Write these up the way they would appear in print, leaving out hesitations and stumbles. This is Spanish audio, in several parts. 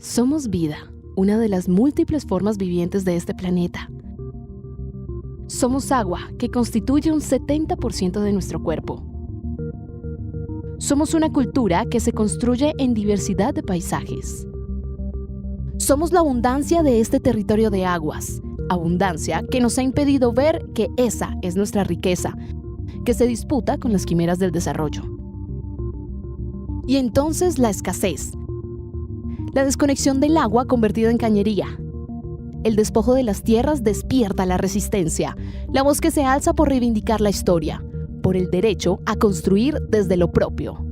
Somos vida, una de las múltiples formas vivientes de este planeta. Somos agua, que constituye un 70% de nuestro cuerpo. Somos una cultura que se construye en diversidad de paisajes. Somos la abundancia de este territorio de aguas, abundancia que nos ha impedido ver que esa es nuestra riqueza, que se disputa con las quimeras del desarrollo. Y entonces la escasez, la desconexión del agua convertida en cañería. El despojo de las tierras despierta la resistencia, la voz que se alza por reivindicar la historia, por el derecho a construir desde lo propio.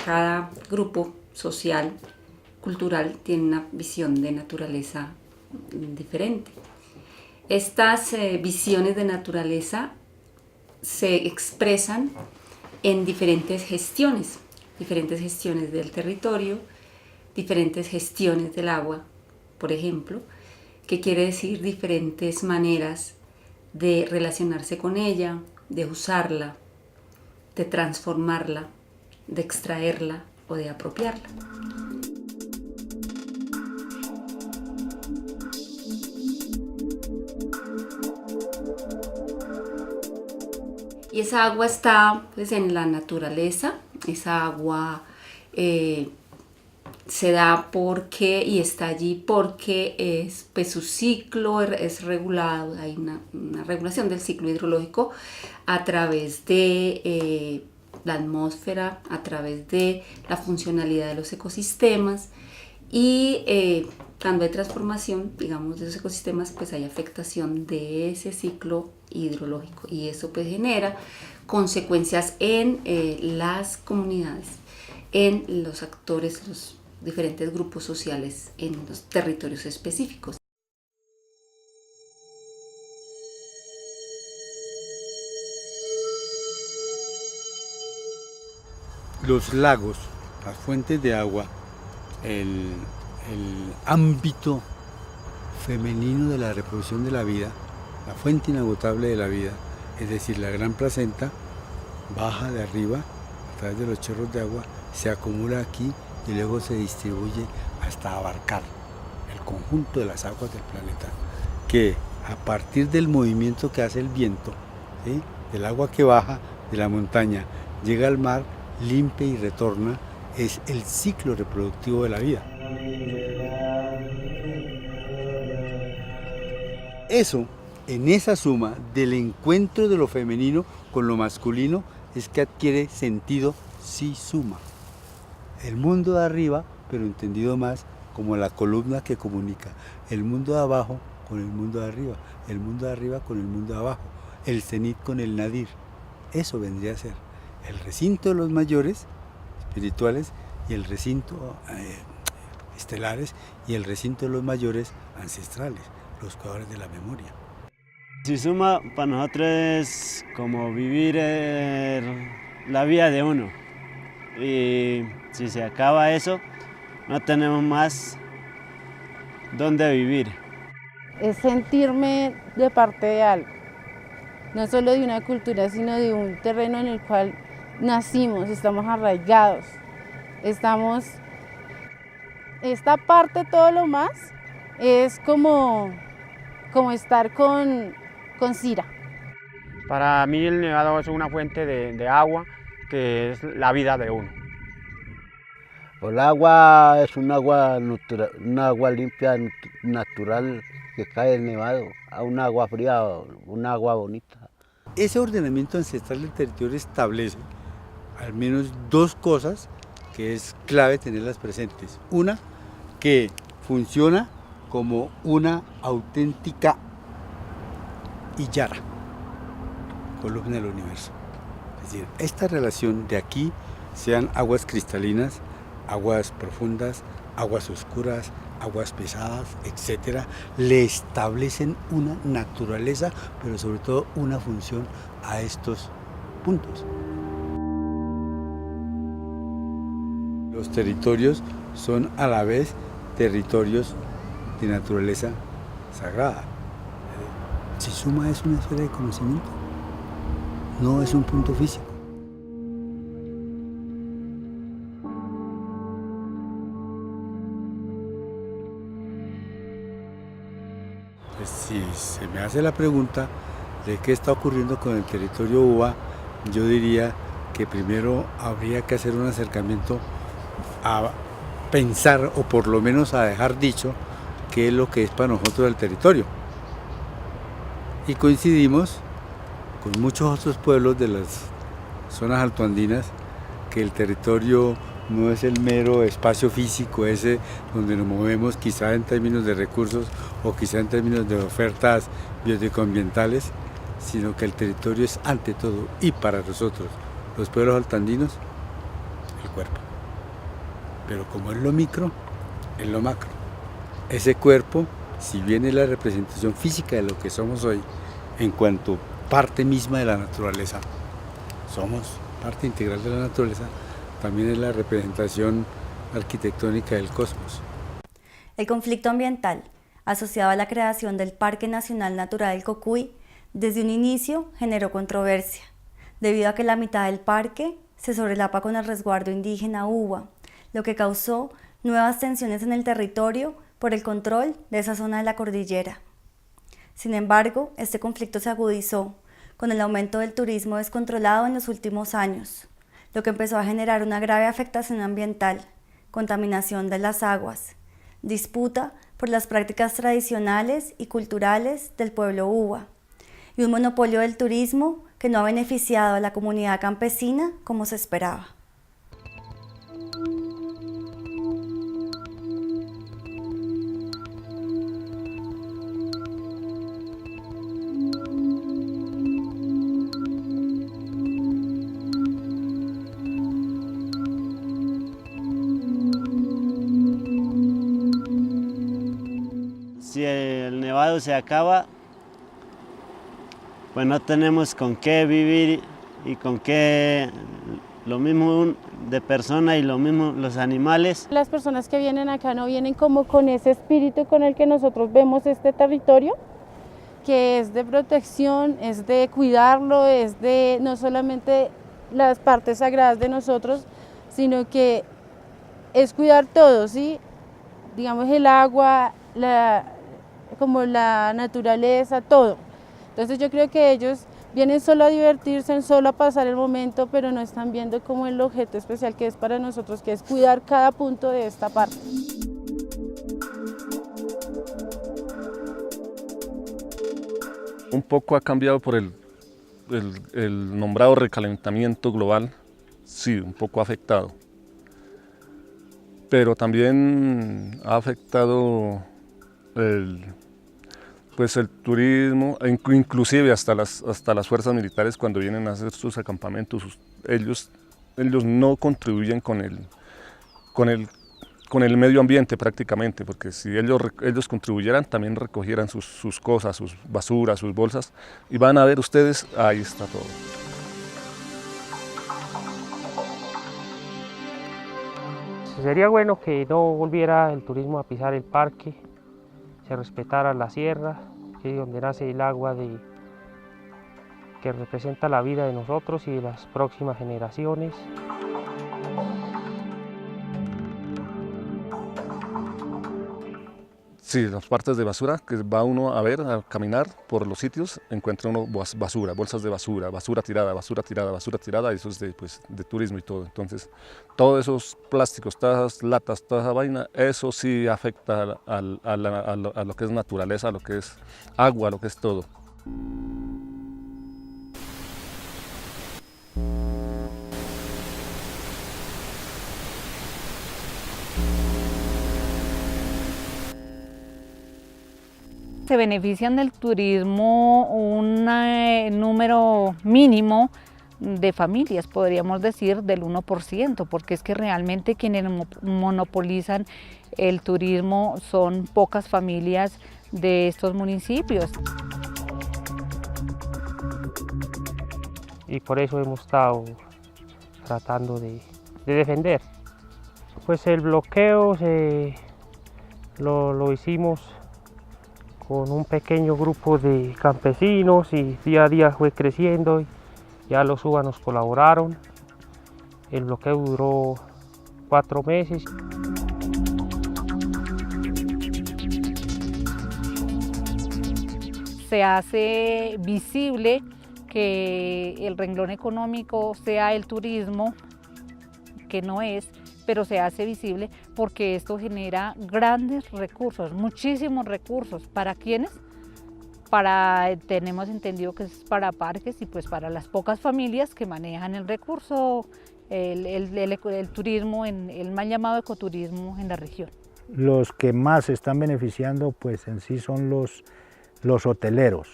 Cada grupo social, cultural, tiene una visión de naturaleza diferente. Estas visiones de naturaleza se expresan en diferentes gestiones del territorio, diferentes gestiones del agua, por ejemplo, que quiere decir diferentes maneras de relacionarse con ella, de usarla, de transformarla, de extraerla o de apropiarla. Y esa agua está pues, en la naturaleza, esa agua se da porque y está allí porque pues, su ciclo es regulado, hay una regulación del ciclo hidrológico a través de la atmósfera, a través de la funcionalidad de los ecosistemas y cuando hay transformación, digamos, de los ecosistemas, pues hay afectación de ese ciclo hidrológico y eso pues genera consecuencias en las comunidades, en los actores, los diferentes grupos sociales en los territorios específicos. Los lagos, las fuentes de agua, el ámbito femenino de la reproducción de la vida, la fuente inagotable de la vida, es decir, la gran placenta, baja de arriba a través de los chorros de agua, se acumula aquí y luego se distribuye hasta abarcar el conjunto de las aguas del planeta, que a partir del movimiento que hace el viento, ¿sí?, del agua que baja de la montaña, llega al mar, limpia y retorna, es el ciclo reproductivo de la vida. Eso, en esa suma del encuentro de lo femenino con lo masculino, es que adquiere sentido si suma. El mundo de arriba, pero entendido más como la columna que comunica el mundo de abajo con el mundo de arriba, el mundo de arriba con el mundo de abajo, el cenit con el nadir. Eso vendría a ser el recinto de los mayores espirituales y el recinto estelares y el recinto de los mayores ancestrales, los cuidadores de la memoria. Si suma para nosotros es como vivir la vida de uno y si se acaba eso no tenemos más dónde vivir. Es sentirme de parte de algo, no solo de una cultura sino de un terreno en el cual nacimos, estamos arraigados, esta parte, todo lo más, es como estar con Cira. Para mí el nevado es una fuente de agua que es la vida de uno. El agua es un agua limpia, natural, que cae del nevado, a un agua fría, un agua bonita. Ese ordenamiento ancestral del territorio establece al menos dos cosas que es clave tenerlas presentes. Una, que funciona como una auténtica Illara, columna del universo. Es decir, esta relación de aquí, sean aguas cristalinas, aguas profundas, aguas oscuras, aguas pesadas, etcétera, le establecen una naturaleza, pero sobre todo una función a estos puntos. Los territorios son a la vez territorios de naturaleza sagrada. Sisuma es una esfera de conocimiento, no es un punto físico. Pues si se me hace la pregunta de qué está ocurriendo con el territorio UBA, yo diría que primero habría que hacer un acercamiento a pensar, o por lo menos a dejar dicho, qué es lo que es para nosotros el territorio. Y coincidimos con muchos otros pueblos de las zonas altoandinas que el territorio no es el mero espacio físico ese donde nos movemos, quizá en términos de recursos o quizá en términos de ofertas bioecoambientales, sino que el territorio es ante todo, y para nosotros, los pueblos altoandinos, el cuerpo. Pero como es lo micro, es lo macro. Ese cuerpo, si bien es la representación física de lo que somos hoy, en cuanto parte misma de la naturaleza, somos parte integral de la naturaleza, también es la representación arquitectónica del cosmos. El conflicto ambiental, asociado a la creación del Parque Nacional Natural del Cocuy, desde un inicio generó controversia, debido a que la mitad del parque se sobrelapa con el resguardo indígena UBA, lo que causó nuevas tensiones en el territorio por el control de esa zona de la cordillera. Sin embargo, este conflicto se agudizó con el aumento del turismo descontrolado en los últimos años, lo que empezó a generar una grave afectación ambiental, contaminación de las aguas, disputa por las prácticas tradicionales y culturales del pueblo UBA, y un monopolio del turismo que no ha beneficiado a la comunidad campesina como se esperaba. Si el nevado se acaba, pues no tenemos con qué vivir y con qué, lo mismo de persona y lo mismo los animales. Las personas que vienen acá no vienen como con ese espíritu con el que nosotros vemos este territorio, que es de protección, es de cuidarlo, es de no solamente las partes sagradas de nosotros, sino que es cuidar todo, ¿sí? Digamos el agua, como la naturaleza, todo. Entonces yo creo que ellos vienen solo a divertirse, solo a pasar el momento, pero no están viendo como el objeto especial que es para nosotros, que es cuidar cada punto de esta parte. Un poco ha cambiado por el nombrado recalentamiento global, sí, un poco ha afectado. Pero también ha afectado el turismo, inclusive hasta las fuerzas militares cuando vienen a hacer sus acampamentos, ellos no contribuyen con el medio ambiente prácticamente, porque si ellos contribuyeran también recogieran sus cosas, sus basuras, sus bolsas, y van a ver ustedes, ahí está todo. Sería bueno que no volviera el turismo a pisar el parque, se respetara la sierra, que es donde nace el agua que representa la vida de nosotros y de las próximas generaciones. Sí, las partes de basura, que va uno a ver, a caminar por los sitios, encuentra uno basura, bolsas de basura, basura tirada, y eso es de turismo y todo. Entonces, todos esos plásticos, todas esas latas, toda esa vaina, eso sí afecta a lo que es naturaleza, a lo que es agua, a lo que es todo. Se benefician del turismo un número mínimo de familias, podríamos decir del 1%, porque es que realmente quienes monopolizan el turismo son pocas familias de estos municipios. Y por eso hemos estado tratando de defender. Pues el bloqueo lo hicimos con un pequeño grupo de campesinos y día a día fue creciendo. Ya los UBA nos colaboraron. El bloqueo duró 4 meses. Se hace visible que el renglón económico sea el turismo, que no es, pero se hace visible porque esto genera grandes recursos, muchísimos recursos. ¿Para quiénes? Tenemos entendido que es para parques y pues para las pocas familias que manejan el recurso, el turismo, el mal llamado ecoturismo en la región. Los que más se están beneficiando pues en sí son los hoteleros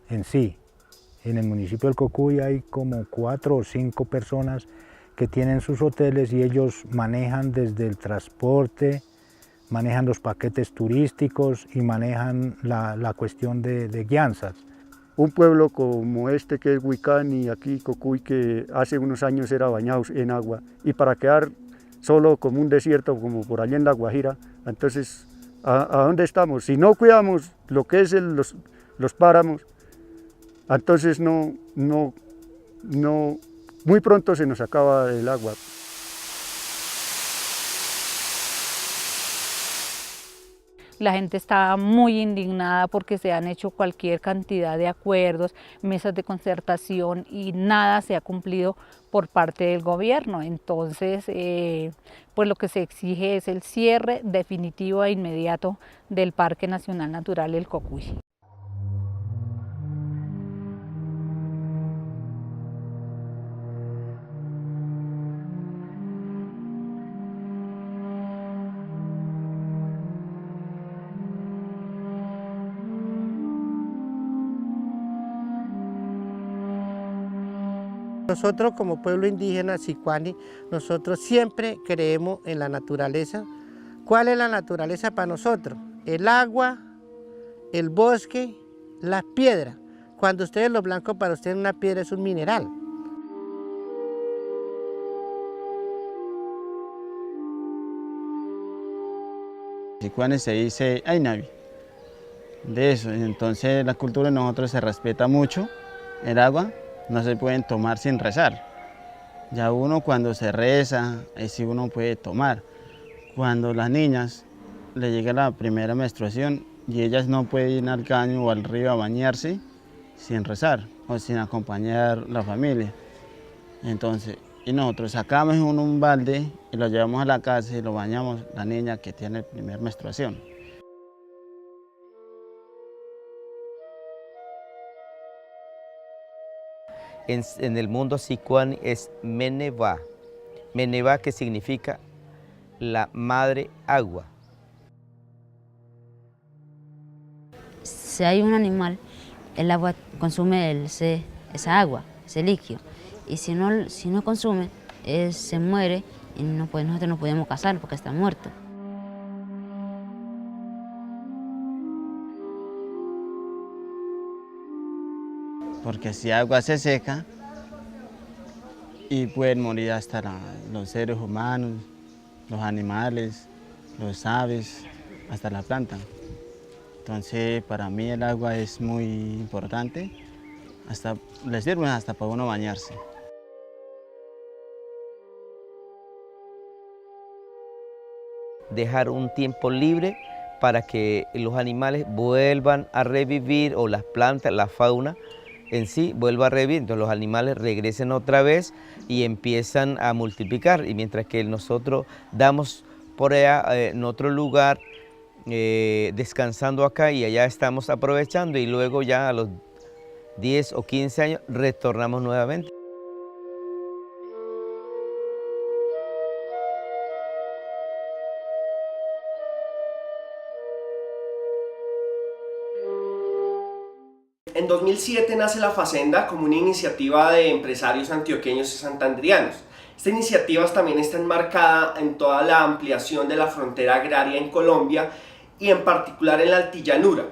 en sí. En el municipio del Cocuy hay como 4 o 5 personas que tienen sus hoteles y ellos manejan desde el transporte, manejan los paquetes turísticos y manejan la cuestión de guianzas. Un pueblo como este que es Huicán y aquí Cocuy, que hace unos años era bañado en agua, y para quedar solo como un desierto como por allá en La Guajira, entonces ¿a dónde estamos? Si no cuidamos lo que es los páramos, entonces muy pronto se nos acaba el agua. La gente está muy indignada porque se han hecho cualquier cantidad de acuerdos, mesas de concertación y nada se ha cumplido por parte del gobierno. Entonces, pues lo que se exige es el cierre definitivo e inmediato del Parque Nacional Natural El Cocuy. Nosotros como pueblo indígena sicuani, nosotros siempre creemos en la naturaleza. ¿Cuál es la naturaleza para nosotros? El agua, el bosque, las piedras. Cuando ustedes lo blanco para ustedes una piedra es un mineral. Sicuani se dice Ainavi. De eso, entonces la cultura de nosotros se respeta mucho, el agua no se pueden tomar sin rezar. Ya uno cuando se reza, ahí sí uno puede tomar. Cuando las niñas le llega la primera menstruación y ellas no pueden ir al caño o al río a bañarse sin rezar o sin acompañar la familia. Entonces, y nosotros sacamos un balde y lo llevamos a la casa y lo bañamos la niña que tiene la primera menstruación. En el mundo sicuani es Meneva. Meneva, que significa la madre agua. Si hay un animal, el agua consume esa agua, ese líquido. Y si no consume, se muere y nosotros no podemos cazar porque está muerto. Porque si agua se seca y pueden morir hasta los seres humanos, los animales, los aves, hasta la planta. Entonces para mí el agua es muy importante, le sirve hasta para uno bañarse. Dejar un tiempo libre para que los animales vuelvan a revivir, o las plantas, la fauna en sí vuelva a revivir, entonces los animales regresen otra vez y empiezan a multiplicar, y mientras que nosotros damos por allá en otro lugar, descansando acá, y allá estamos aprovechando, y luego ya a los 10 o 15 años retornamos nuevamente. En 2007 nace La Facenda como una iniciativa de empresarios antioqueños y santanderianos. Esta iniciativa también está enmarcada en toda la ampliación de la frontera agraria en Colombia y en particular en la altillanura.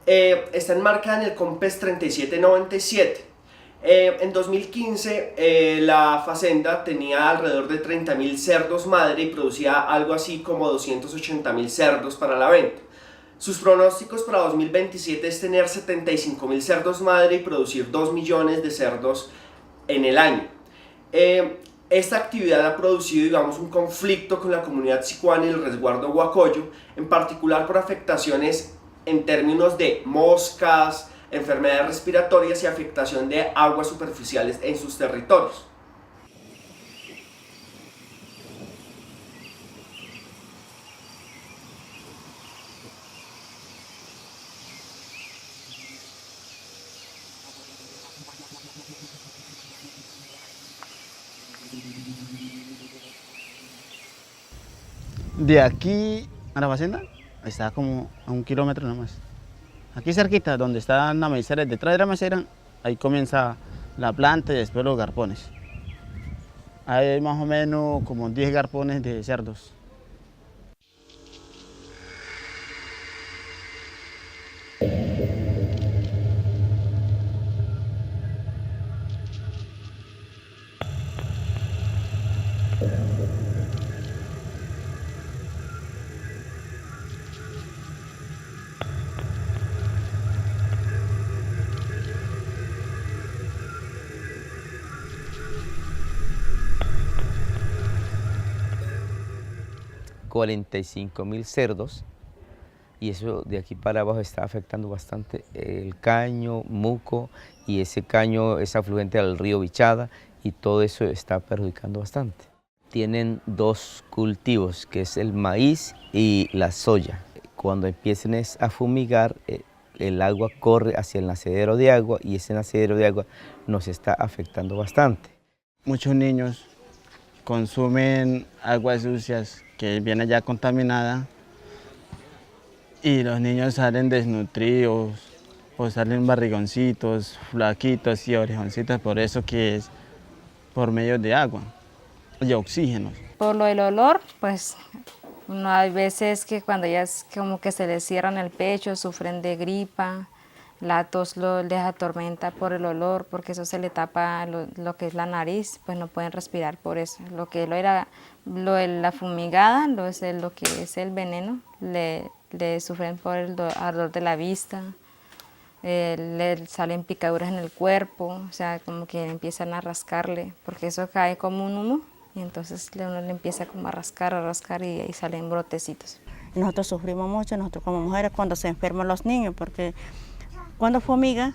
Está enmarcada en el COMPES 3797. En 2015 la Facenda tenía alrededor de 30.000 cerdos madre y producía algo así como 280.000 cerdos para la venta. Sus pronósticos para 2027 es tener 75.000 cerdos madre y producir 2 millones de cerdos en el año. Esta actividad ha producido, digamos, un conflicto con la comunidad sicuana y el resguardo Guacoyo, en particular por afectaciones en términos de moscas, enfermedades respiratorias y afectación de aguas superficiales en sus territorios. De aquí a la Facenda está como a 1 kilómetro nomás. Aquí cerquita, donde están las maiceras, detrás de la macera, ahí comienza la planta y después los garpones. Hay más o menos como 10 garpones de cerdos. $45.000 cerdos, y eso de aquí para abajo está afectando bastante el caño, Muco, y ese caño es afluente al río Bichada y todo eso está perjudicando bastante. Tienen 2 cultivos, que es el maíz y la soya. Cuando empiecen a fumigar, el agua corre hacia el nacedero de agua y ese nacedero de agua nos está afectando bastante. Muchos niños consumen aguas sucias que viene ya contaminada y los niños salen desnutridos o salen barrigoncitos, flaquitos y orejoncitos, por eso que es por medio de agua y oxígeno. Por lo del olor, pues no hay veces que cuando ya es como que se les cierran el pecho, sufren de gripa, la tos les atormenta por el olor, porque eso se le tapa lo que es la nariz, pues no pueden respirar por eso. Lo que lo de la fumigada, lo que es el veneno, le sufren por el ardor de la vista, le salen picaduras en el cuerpo, o sea, como que empiezan a rascarle, porque eso cae como un humo, y entonces uno le empieza como a rascar y ahí salen brotecitos. Nosotros sufrimos mucho, nosotros como mujeres, cuando se enferman los niños, porque cuando fumiga,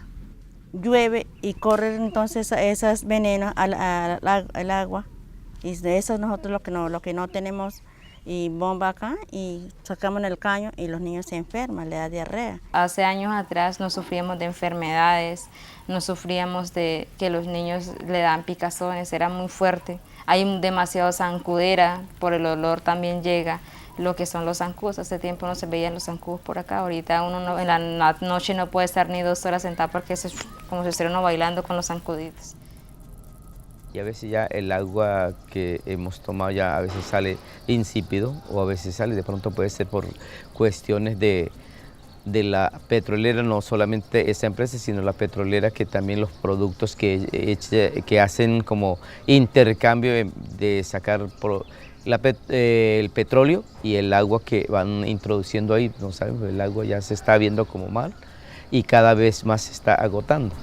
llueve y corren entonces esos venenos al agua, y de eso nosotros lo que no tenemos, y bomba acá, y sacamos en el caño y los niños se enferman, le da diarrea. Hace años atrás no sufríamos de enfermedades, no sufríamos de que los niños le dan picazones, era muy fuerte. Hay demasiado zancudera, por el olor también llega lo que son los zancudos. Hace tiempo no se veían los zancudos por acá, ahorita uno en la noche no puede estar ni 2 horas sentado porque es como si estuviera uno bailando con los zancuditos. Y a veces ya el agua que hemos tomado ya a veces sale insípido o a veces sale, de pronto puede ser por cuestiones de la petrolera, no solamente esa empresa, sino la petrolera, que también los productos que hacen como intercambio de sacar el petróleo y el agua que van introduciendo ahí, no saben, el agua ya se está viendo como mal y cada vez más se está agotando.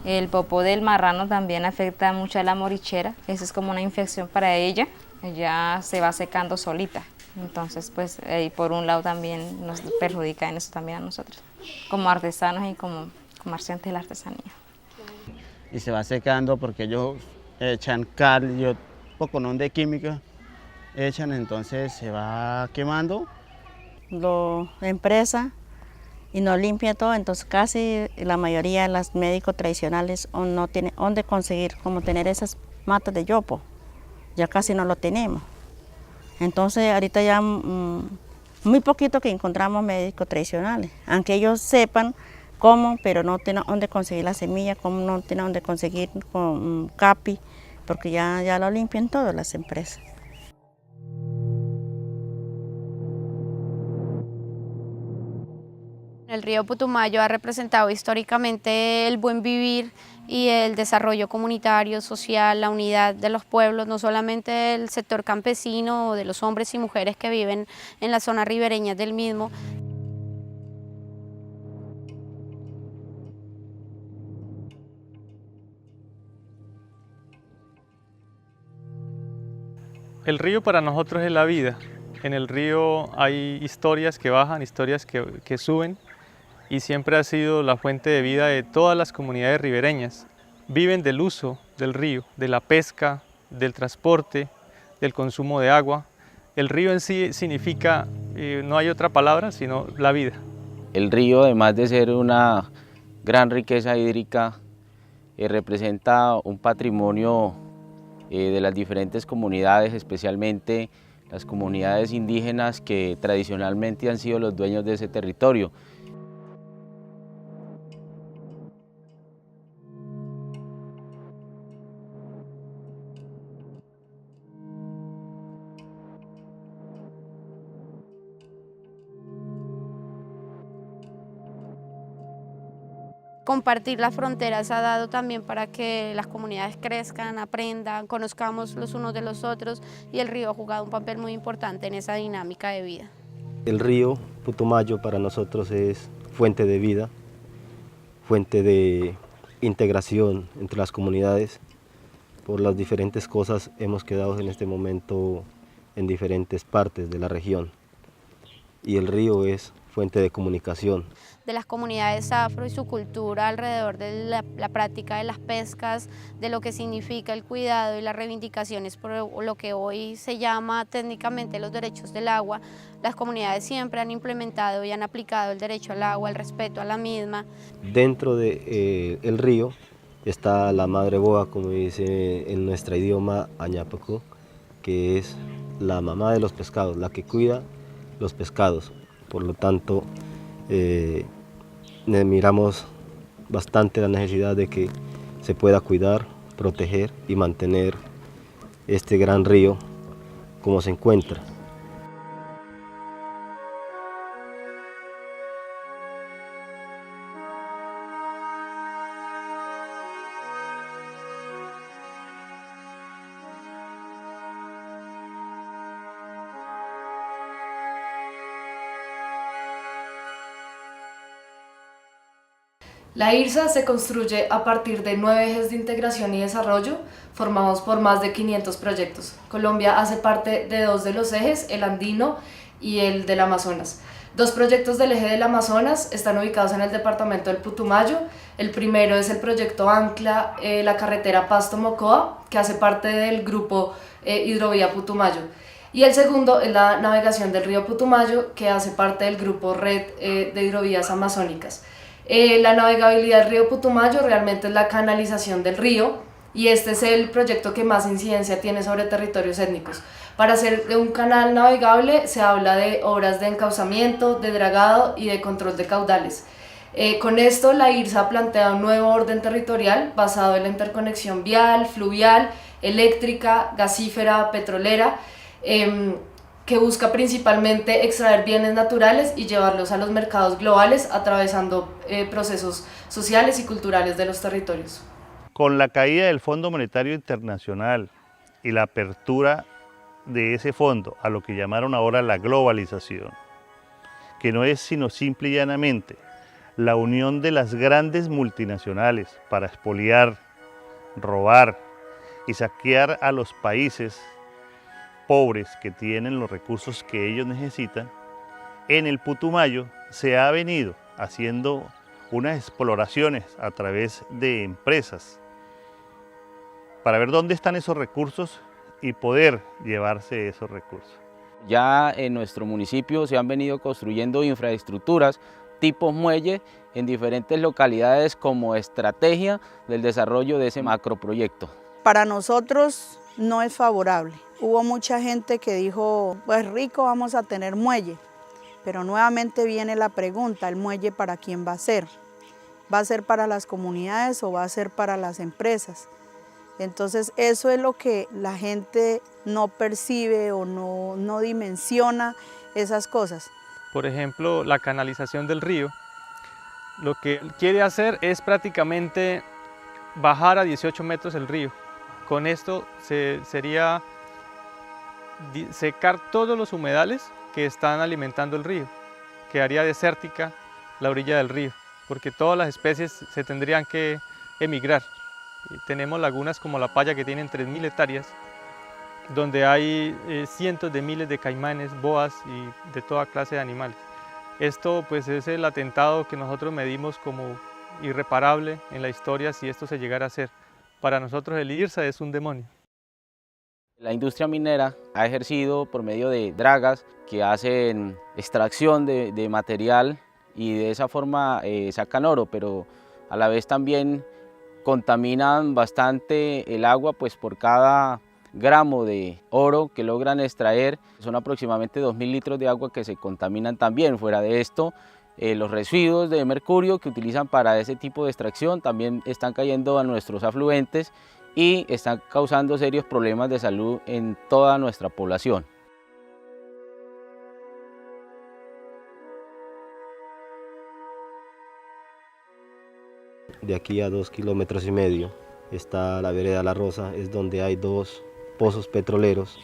El popó del marrano también afecta mucho a la morichera, eso es como una infección para ella, ella se va secando solita, entonces pues por un lado también nos perjudica en eso también a nosotros, como artesanos y como comerciantes de la artesanía. Y se va secando porque ellos echan cal y un poco de química, entonces se va quemando. La empresa y nos limpia todo, entonces casi la mayoría de los médicos tradicionales no tienen dónde conseguir, como tener esas matas de yopo, ya casi no lo tenemos. Entonces ahorita ya muy poquito que encontramos médicos tradicionales, aunque ellos sepan cómo, pero no tienen dónde conseguir la semilla, cómo no tienen dónde conseguir con capi, porque ya lo limpian todas las empresas. El río Putumayo ha representado históricamente el buen vivir y el desarrollo comunitario, social, la unidad de los pueblos, no solamente del sector campesino o de los hombres y mujeres que viven en las zonas ribereñas del mismo. El río para nosotros es la vida. En el río hay historias que bajan, historias que suben, y siempre ha sido la fuente de vida de todas las comunidades ribereñas. Viven del uso del río, de la pesca, del transporte, del consumo de agua. El río en sí significa, no hay otra palabra, sino la vida. El río, además de ser una gran riqueza hídrica, representa un patrimonio de las diferentes comunidades, especialmente las comunidades indígenas que tradicionalmente han sido los dueños de ese territorio. Compartir las fronteras ha dado también para que las comunidades crezcan, aprendan, conozcamos los unos de los otros, y el río ha jugado un papel muy importante en esa dinámica de vida. El río Putumayo para nosotros es fuente de vida, fuente de integración entre las comunidades. Por las diferentes cosas hemos quedado en este momento en diferentes partes de la región, y el río es fuente de comunicación. De las comunidades afro y su cultura alrededor de la práctica de las pescas, de lo que significa el cuidado y las reivindicaciones por lo que hoy se llama técnicamente los derechos del agua. Las comunidades siempre han implementado y han aplicado el derecho al agua, el respeto a la misma. Dentro del río está la madre boa, como dice en nuestro idioma añapaco, que es la mamá de los pescados, la que cuida los pescados. Por lo tanto, miramos bastante la necesidad de que se pueda cuidar, proteger y mantener este gran río como se encuentra. La IRSA se construye a partir de 9 ejes de integración y desarrollo formados por más de 500 proyectos. Colombia hace parte de 2 de los ejes, el andino y el del Amazonas. 2 proyectos del eje del Amazonas están ubicados en el departamento del Putumayo. El primero es el proyecto Ancla, la carretera Pasto-Mocoa, que hace parte del grupo Hidrovía Putumayo. Y el segundo es la navegación del río Putumayo, que hace parte del grupo Red de Hidrovías Amazónicas. La navegabilidad del río Putumayo realmente es la canalización del río, y este es el proyecto que más incidencia tiene sobre territorios étnicos. Para hacer de un canal navegable se habla de obras de encauzamiento, de dragado y de control de caudales. Con esto la IRSA plantea un nuevo orden territorial basado en la interconexión vial, fluvial, eléctrica, gasífera, petrolera, que busca principalmente extraer bienes naturales y llevarlos a los mercados globales, atravesando procesos sociales y culturales de los territorios. Con la caída del Fondo Monetario Internacional y la apertura de ese fondo a lo que llamaron ahora la globalización, que no es sino simple y llanamente la unión de las grandes multinacionales para expoliar, robar y saquear a los países pobres que tienen los recursos que ellos necesitan, en el Putumayo se ha venido haciendo unas exploraciones a través de empresas para ver dónde están esos recursos y poder llevarse esos recursos. Ya en nuestro municipio se han venido construyendo infraestructuras tipo muelle en diferentes localidades como estrategia del desarrollo de ese macroproyecto. Para nosotros no es favorable. Hubo mucha gente que dijo, pues rico vamos a tener muelle, pero nuevamente viene la pregunta, ¿el muelle para quién va a ser? ¿Va a ser para las comunidades o va a ser para las empresas? Entonces eso es lo que la gente no percibe o no dimensiona esas cosas. Por ejemplo, la canalización del río, lo que quiere hacer es prácticamente bajar a 18 metros el río. Con esto sería secar todos los humedales que están alimentando el río. Quedaría desértica la orilla del río, porque todas las especies se tendrían que emigrar. Y tenemos lagunas como La Paya que tienen 3.000 hectáreas, donde hay cientos de miles de caimanes, boas y de toda clase de animales. Esto pues es el atentado que nosotros medimos como irreparable en la historia si esto se llegara a hacer. Para nosotros el IRSA es un demonio. La industria minera ha ejercido por medio de dragas que hacen extracción de material y de esa forma sacan oro, pero a la vez también contaminan bastante el agua, pues por cada gramo de oro que logran extraer son aproximadamente 2.000 litros de agua que se contaminan también. Fuera de esto, los residuos de mercurio que utilizan para ese tipo de extracción también están cayendo a nuestros afluentes y están causando serios problemas de salud en toda nuestra población. De aquí a 2,5 kilómetros está la vereda La Rosa, es donde hay 2 pozos petroleros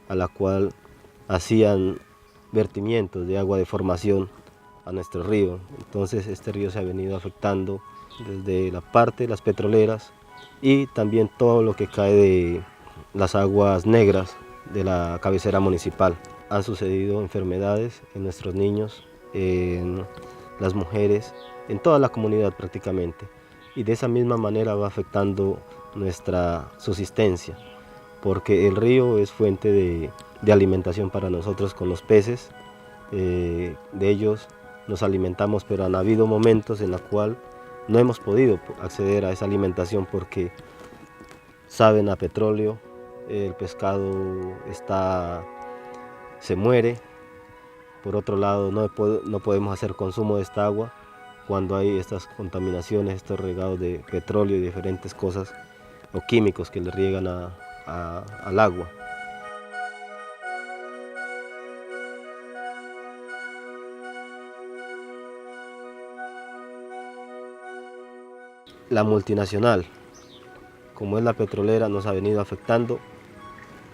a la cual hacían vertimientos de agua de formación a nuestro río. Entonces este río se ha venido afectando desde la parte de las petroleras y también todo lo que cae de las aguas negras de la cabecera municipal. Han sucedido enfermedades en nuestros niños, en las mujeres, en toda la comunidad prácticamente, y de esa misma manera va afectando nuestra subsistencia, porque el río es fuente de alimentación para nosotros con los peces, de ellos nos alimentamos, pero han habido momentos en los cuales no hemos podido acceder a esa alimentación porque saben a petróleo, el pescado se muere. Por otro lado, no podemos hacer consumo de esta agua cuando hay estas contaminaciones, estos regados de petróleo y diferentes cosas o químicos que le riegan al agua. La multinacional, como es la petrolera, nos ha venido afectando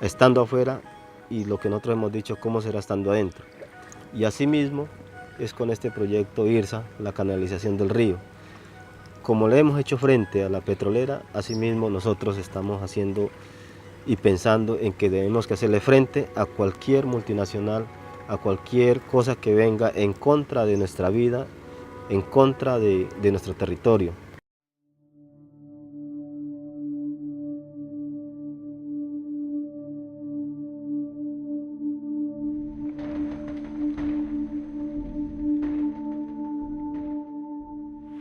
estando afuera y lo que nosotros hemos dicho, cómo será estando adentro. Y asimismo es con este proyecto IRSA, la canalización del río. Como le hemos hecho frente a la petrolera, asimismo nosotros estamos haciendo y pensando en que debemos que hacerle frente a cualquier multinacional, a cualquier cosa que venga en contra de nuestra vida, en contra de nuestro territorio.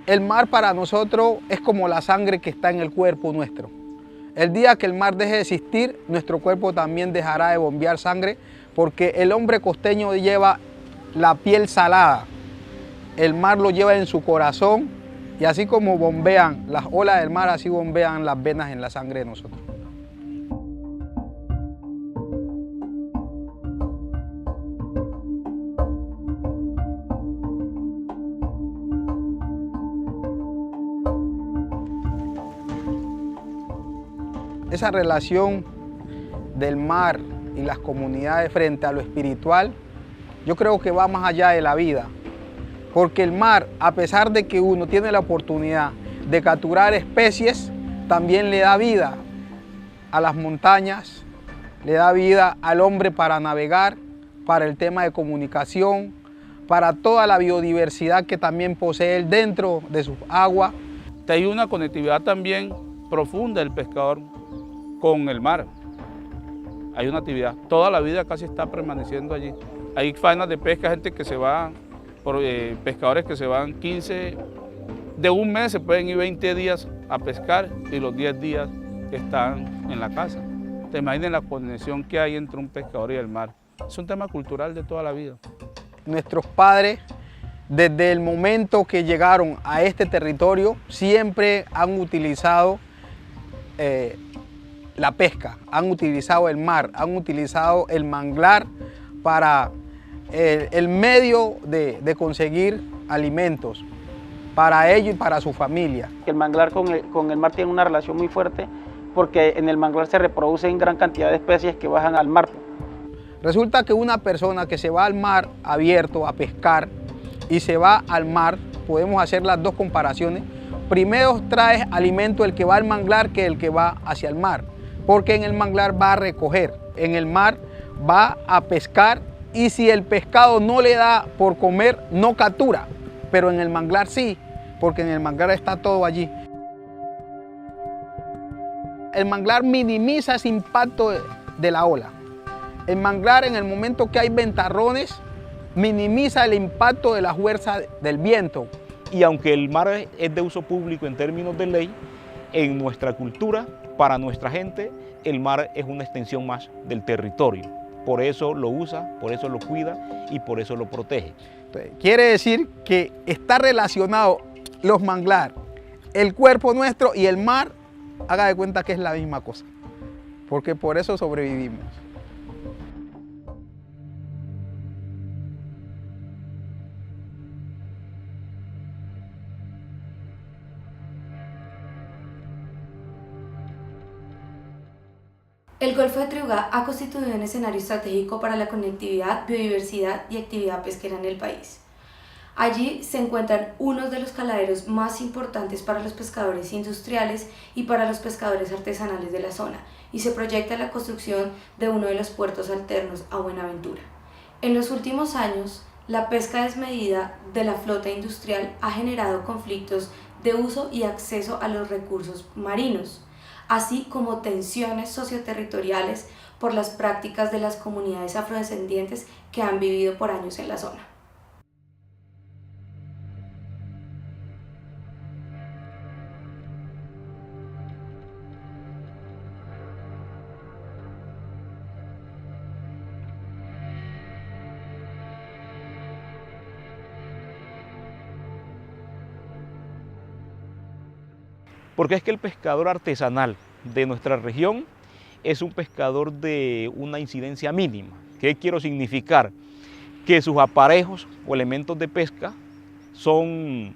El mar para nosotros es como la sangre que está en el cuerpo nuestro. El día que el mar deje de existir, nuestro cuerpo también dejará de bombear sangre, porque el hombre costeño lleva la piel salada. El mar lo lleva en su corazón y así como bombean las olas del mar, así bombean las venas en la sangre de nosotros. Esa relación del mar y las comunidades frente a lo espiritual, yo creo que va más allá de la vida. Porque el mar, a pesar de que uno tiene la oportunidad de capturar especies, también le da vida a las montañas, le da vida al hombre para navegar, para el tema de comunicación, para toda la biodiversidad que también posee él dentro de sus aguas. Hay una conectividad también profunda del pescador con el mar. Hay una actividad, toda la vida casi está permaneciendo allí. Hay faenas de pesca, gente que se va, pescadores que se van 15, de un mes se pueden ir 20 días a pescar y los 10 días están en la casa. Te imaginen la conexión que hay entre un pescador y el mar. Es un tema cultural de toda la vida. Nuestros padres, desde el momento que llegaron a este territorio, siempre han utilizado la pesca, han utilizado el mar, han utilizado el manglar para el medio de conseguir alimentos para ellos y para su familia. El manglar con el mar tiene una relación muy fuerte porque en el manglar se reproducen gran cantidad de especies que bajan al mar. Resulta que una persona que se va al mar abierto a pescar y se va al mar, podemos hacer las dos comparaciones. Primero trae alimento el que va al manglar que el que va hacia el mar, porque en el manglar va a recoger, en el mar va a pescar y si el pescado no le da por comer, no captura, pero en el manglar sí, porque en el manglar está todo allí. El manglar minimiza ese impacto de la ola. El manglar, en el momento que hay ventarrones, minimiza el impacto de la fuerza del viento. Y aunque el mar es de uso público en términos de ley, en nuestra cultura, para nuestra gente, el mar es una extensión más del territorio. Por eso lo usa, por eso lo cuida y por eso lo protege. Quiere decir que está relacionado los manglar, el cuerpo nuestro y el mar, haga de cuenta que es la misma cosa, porque por eso sobrevivimos. El Golfo de Triuga ha constituido un escenario estratégico para la conectividad, biodiversidad y actividad pesquera en el país. Allí se encuentran unos de los caladeros más importantes para los pescadores industriales y para los pescadores artesanales de la zona, y se proyecta la construcción de uno de los puertos alternos a Buenaventura. En los últimos años, la pesca desmedida de la flota industrial ha generado conflictos de uso y acceso a los recursos marinos, así como tensiones socioterritoriales por las prácticas de las comunidades afrodescendientes que han vivido por años en la zona. Porque es que el pescador artesanal de nuestra región es un pescador de una incidencia mínima. ¿Qué quiero significar? Que sus aparejos o elementos de pesca son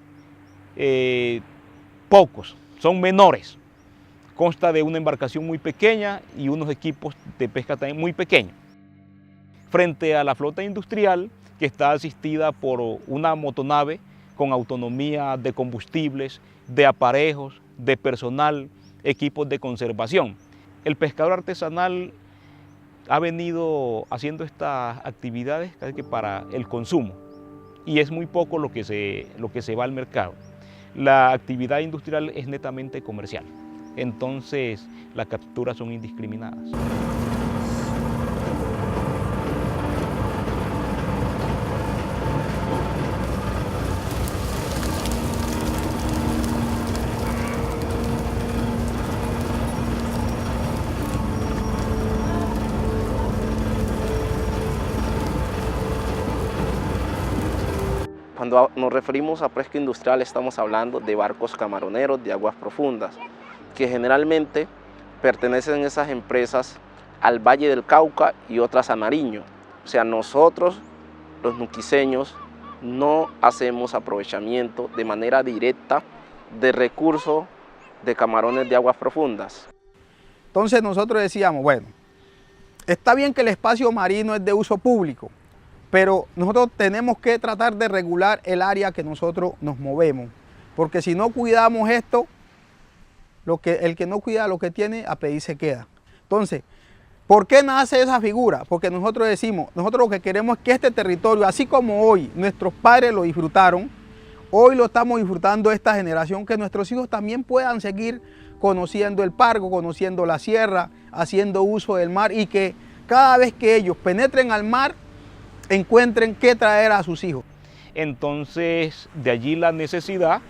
pocos, son menores. Consta de una embarcación muy pequeña y unos equipos de pesca también muy pequeños. Frente a la flota industrial, que está asistida por una motonave con autonomía de combustibles, de aparejos, de personal, equipos de conservación. El pescador artesanal ha venido haciendo estas actividades casi que para el consumo y es muy poco lo que se va al mercado. La actividad industrial es netamente comercial, entonces las capturas son indiscriminadas. Cuando nos referimos a pesca industrial estamos hablando de barcos camaroneros de aguas profundas, que generalmente pertenecen esas empresas al Valle del Cauca y otras a Nariño. O sea, nosotros, los nuquiseños, no hacemos aprovechamiento de manera directa de recursos de camarones de aguas profundas. Entonces nosotros decíamos, bueno, está bien que el espacio marino es de uso público, pero nosotros tenemos que tratar de regular el área que nosotros nos movemos, porque si no cuidamos esto, el que no cuida lo que tiene, a pedir se queda. Entonces, ¿por qué nace esa figura? Porque nosotros decimos, nosotros lo que queremos es que este territorio, así como hoy nuestros padres lo disfrutaron, hoy lo estamos disfrutando esta generación, que nuestros hijos también puedan seguir conociendo el pargo, conociendo la sierra, haciendo uso del mar, y que cada vez que ellos penetren al mar, encuentren qué traer a sus hijos. Entonces, de allí la necesidad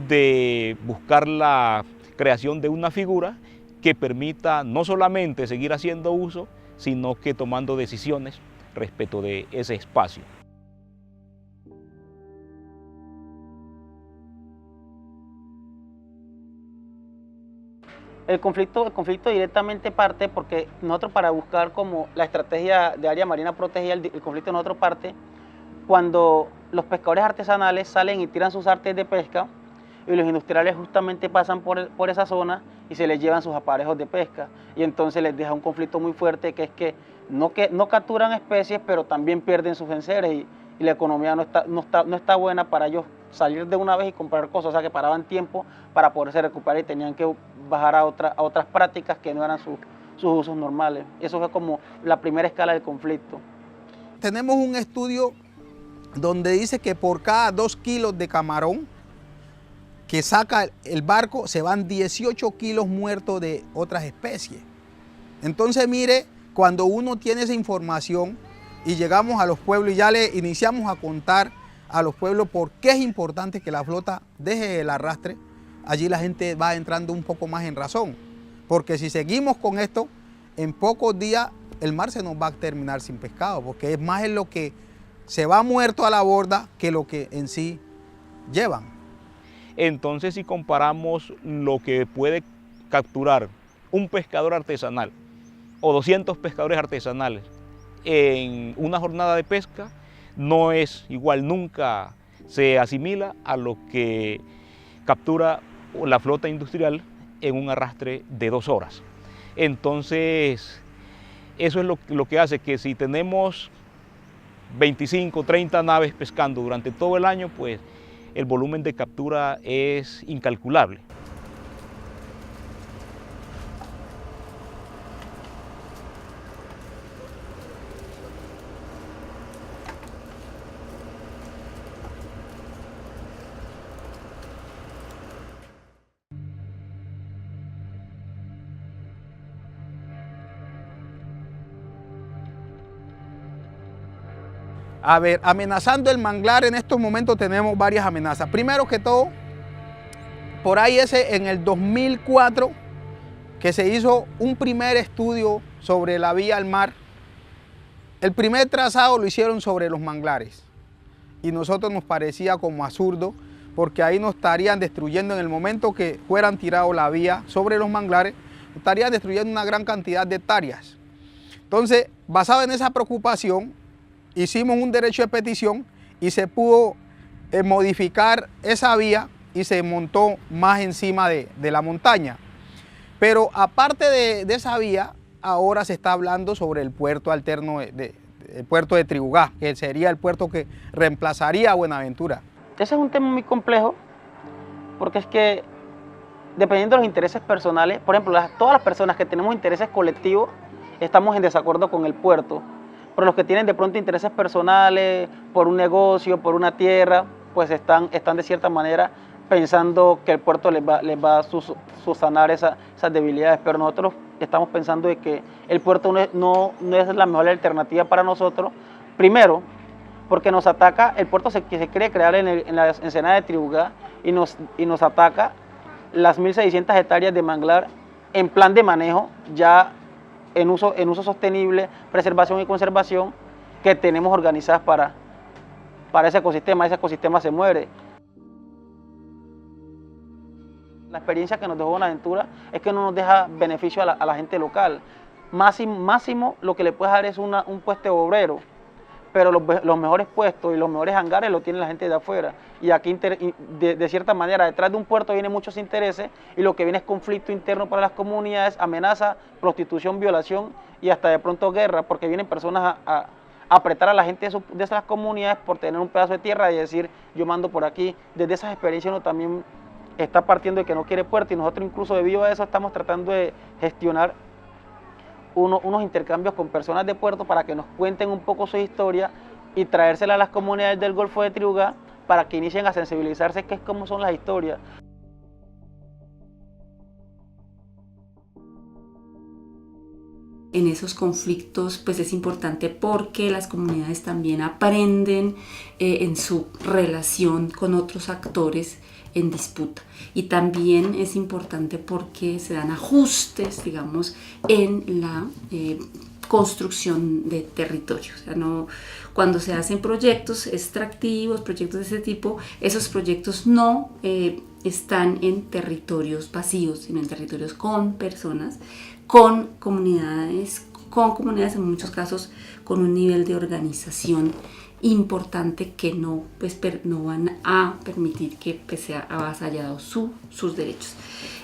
de buscar la creación de una figura que permita no solamente seguir haciendo uso, sino que tomando decisiones respecto de ese espacio. El conflicto directamente parte porque nosotros, para buscar como la estrategia de área marina protegida, el conflicto de nosotros parte cuando los pescadores artesanales salen y tiran sus artes de pesca y los industriales justamente pasan por esa zona y se les llevan sus aparejos de pesca, y entonces les deja un conflicto muy fuerte, que es que no capturan especies, pero también pierden sus enseres, y la economía no está buena para ellos salir de una vez y comprar cosas, o sea que paraban tiempo para poderse recuperar y tenían que bajar a otras prácticas que no eran sus usos normales. Eso fue como la primera escala del conflicto. Tenemos un estudio donde dice que por cada 2 kilos de camarón que saca el barco se van 18 kilos muertos de otras especies. Entonces mire, cuando uno tiene esa información y llegamos a los pueblos y ya le iniciamos a contar a los pueblos por qué es importante que la flota deje el arrastre, allí la gente va entrando un poco más en razón. Porque si seguimos con esto, en pocos días el mar se nos va a terminar sin pescado, porque es más en lo que se va muerto a la borda que lo que en sí llevan. Entonces, si comparamos lo que puede capturar un pescador artesanal o 200 pescadores artesanales en una jornada de pesca, no es igual, nunca se asimila a lo que captura la flota industrial en un arrastre de 2 horas. Entonces, eso es lo que hace que si tenemos 25, 30 naves pescando durante todo el año, pues el volumen de captura es incalculable. A ver, amenazando el manglar, en estos momentos tenemos varias amenazas. Primero que todo, por ahí en el 2004, que se hizo un primer estudio sobre la vía al mar. El primer trazado lo hicieron sobre los manglares y nosotros nos parecía como absurdo, porque ahí nos estarían destruyendo en el momento que fueran tirados la vía sobre los manglares, estarían destruyendo una gran cantidad de hectáreas. Entonces, basado en esa preocupación, hicimos un derecho de petición y se pudo modificar esa vía y se montó más encima de la montaña. Pero aparte de esa vía, ahora se está hablando sobre el puerto alterno, el puerto de Tribugá, que sería el puerto que reemplazaría a Buenaventura. Ese es un tema muy complejo, porque es que dependiendo de los intereses personales, por ejemplo, todas las personas que tenemos intereses colectivos, estamos en desacuerdo con el puerto. Pero los que tienen de pronto intereses personales, por un negocio, por una tierra, pues están de cierta manera pensando que el puerto les va a subsanar esas debilidades. Pero nosotros estamos pensando de que el puerto no es la mejor alternativa para nosotros. Primero, porque nos ataca, el puerto que se quiere crear en la ensenada de Tribugá y nos ataca las 1.600 hectáreas de manglar en plan de manejo, ya en uso sostenible, preservación y conservación, que tenemos organizadas para ese ecosistema se muere. La experiencia que nos dejó Buenaventura es que no nos deja beneficio a la gente local. Máximo lo que le puede dar es un puesto obrero, pero los mejores puestos y los mejores hangares lo tiene la gente de afuera. Y aquí, de cierta manera, detrás de un puerto vienen muchos intereses y lo que viene es conflicto interno para las comunidades, amenaza, prostitución, violación y hasta de pronto guerra, porque vienen personas a apretar a la gente de esas comunidades por tener un pedazo de tierra y decir, yo mando por aquí. Desde esas experiencias uno también está partiendo de que no quiere puerto, y nosotros incluso debido a eso estamos tratando de gestionar unos intercambios con personas de puerto para que nos cuenten un poco su historia y traérsela a las comunidades del Golfo de Tribugá para que inicien a sensibilizarse qué es cómo son las historias. En esos conflictos pues es importante porque las comunidades también aprenden en su relación con otros actores en disputa. Y también es importante porque se dan ajustes, digamos, en la construcción de territorio. O sea, no, cuando se hacen proyectos extractivos, proyectos de ese tipo, esos proyectos no están en territorios vacíos, sino en territorios con personas, con comunidades en muchos casos con un nivel de organización importante que no van a permitir que sea avasallado sus derechos.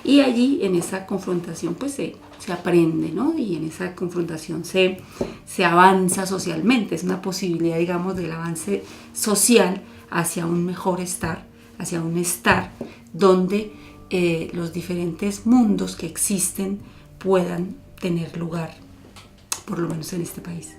Y allí en esa confrontación pues se aprende, ¿no? Y en esa confrontación se avanza socialmente, es una posibilidad, digamos, del avance social hacia un mejor estar, hacia un estar donde los diferentes mundos que existen puedan tener lugar, por lo menos en este país.